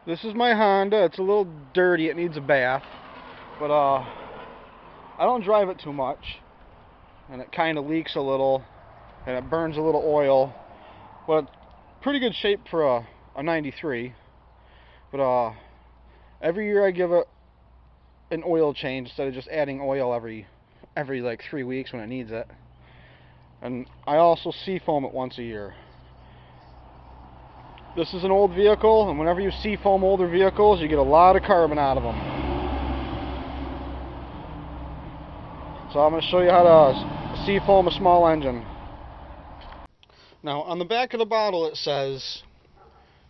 This is my Honda. It's a little dirty. It needs a bath. But I don't drive it too much. And it kind of leaks a little. And it burns a little oil. But it's pretty good shape for a 93. But every year I give it an oil change instead of just adding oil every like 3 weeks when it needs it. And I also seafoam it once a year. This is an old vehicle, and whenever you seafoam older vehicles, you get a lot of carbon out of them. So I'm going to show you how to seafoam a small engine. Now, on the back of the bottle it says,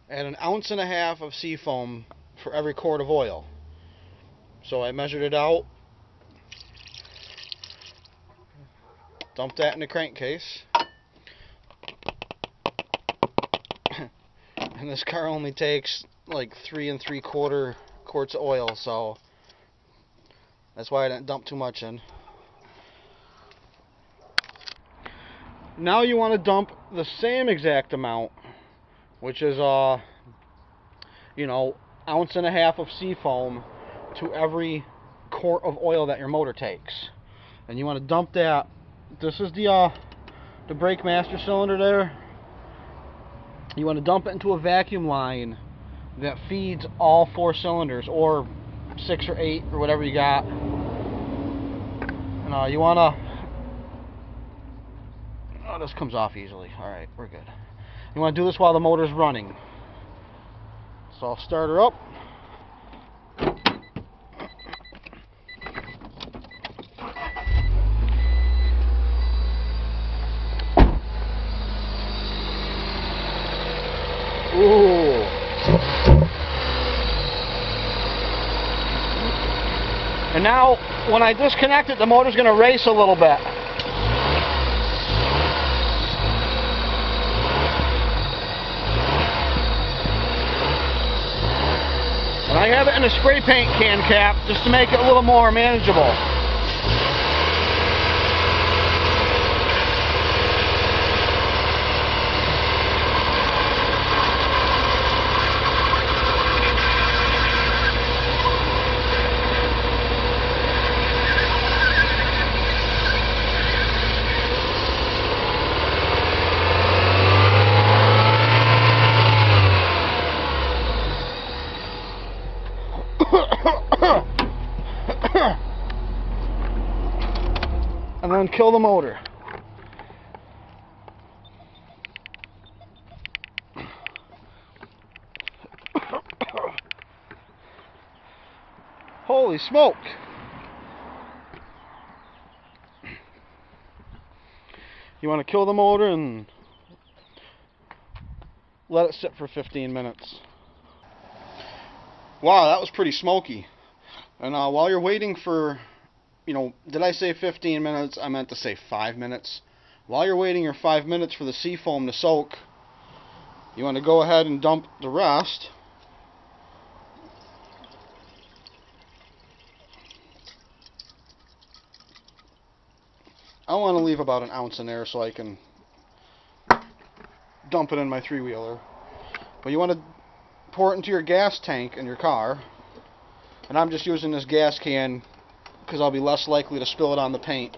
add 1.5 ounces of seafoam for every quart of oil. So I measured it out, dumped that in the crankcase. And this car only takes like 3 3/4 quarts of oil, so that's why I didn't dump too much in. Now you want to dump the same exact amount, which is 1.5 ounces of seafoam to every quart of oil that your motor takes. And you want to dump that. This is the brake master cylinder there. You want to dump it into a vacuum line that feeds all 4 cylinders, or 6 or 8 or whatever you got. And you want to... Oh, this comes off easily. Alright, we're good. You want to do this while the motor's running. So I'll start her up. Ooh. And now, when I disconnect it, the motor's going to race a little bit. And I have it in a spray paint can cap just to make it a little more manageable. And then kill the motor. Holy smoke! You want to kill the motor and let it sit for 15 minutes. Wow, that was pretty smoky. And while you're waiting for, did I say 15 minutes? I meant to say 5 minutes. While you're waiting your 5 minutes for the seafoam to soak, you want to go ahead and dump the rest. I want to leave about 1 ounce in there so I can dump it in my 3-wheeler. But you want to pour it into your gas tank in your car. And I'm just using this gas can because I'll be less likely to spill it on the paint.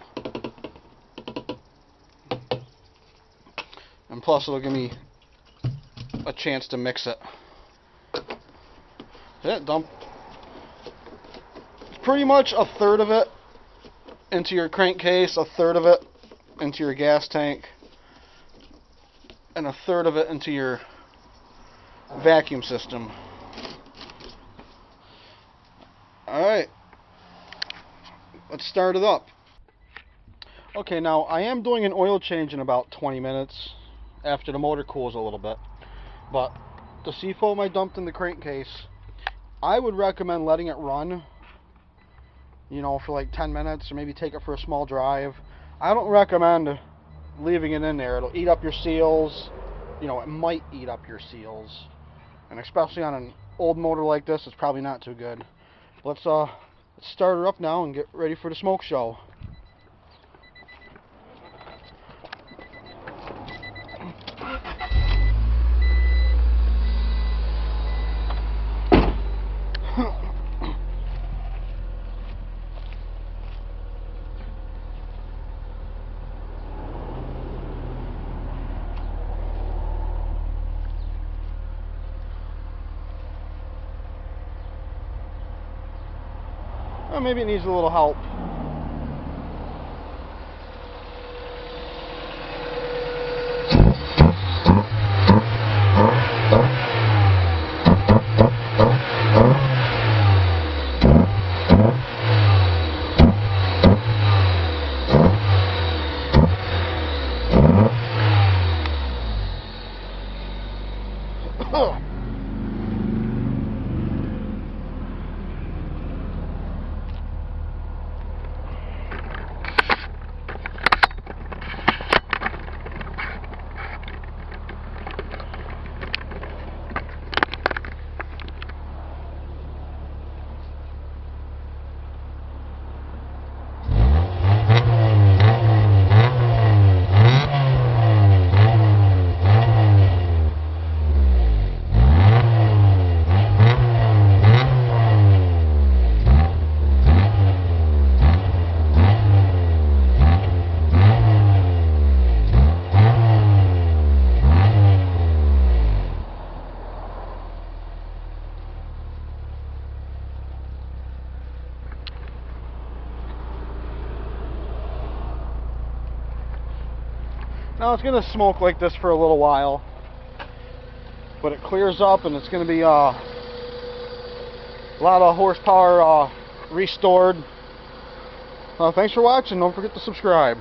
And plus it'll give me a chance to mix it. Yeah, dump pretty much 1/3 of it into your crankcase, 1/3 of it into your gas tank, and 1/3 of it into your vacuum system. Alright, let's start it up. Okay, now I am doing an oil change in about 20 minutes after the motor cools a little bit. But the seafoam I dumped in the crankcase, I would recommend letting it run, for like 10 minutes, or maybe take it for a small drive. I don't recommend leaving it in there. It'll eat up your seals. It might eat up your seals. And especially on an old motor like this, it's probably not too good. Let's start her up now and get ready for the smoke show. Well, maybe it needs a little help. Now it's going to smoke like this for a little while, but it clears up and it's going to be a lot of horsepower restored. Thanks for watching. Don't forget to subscribe.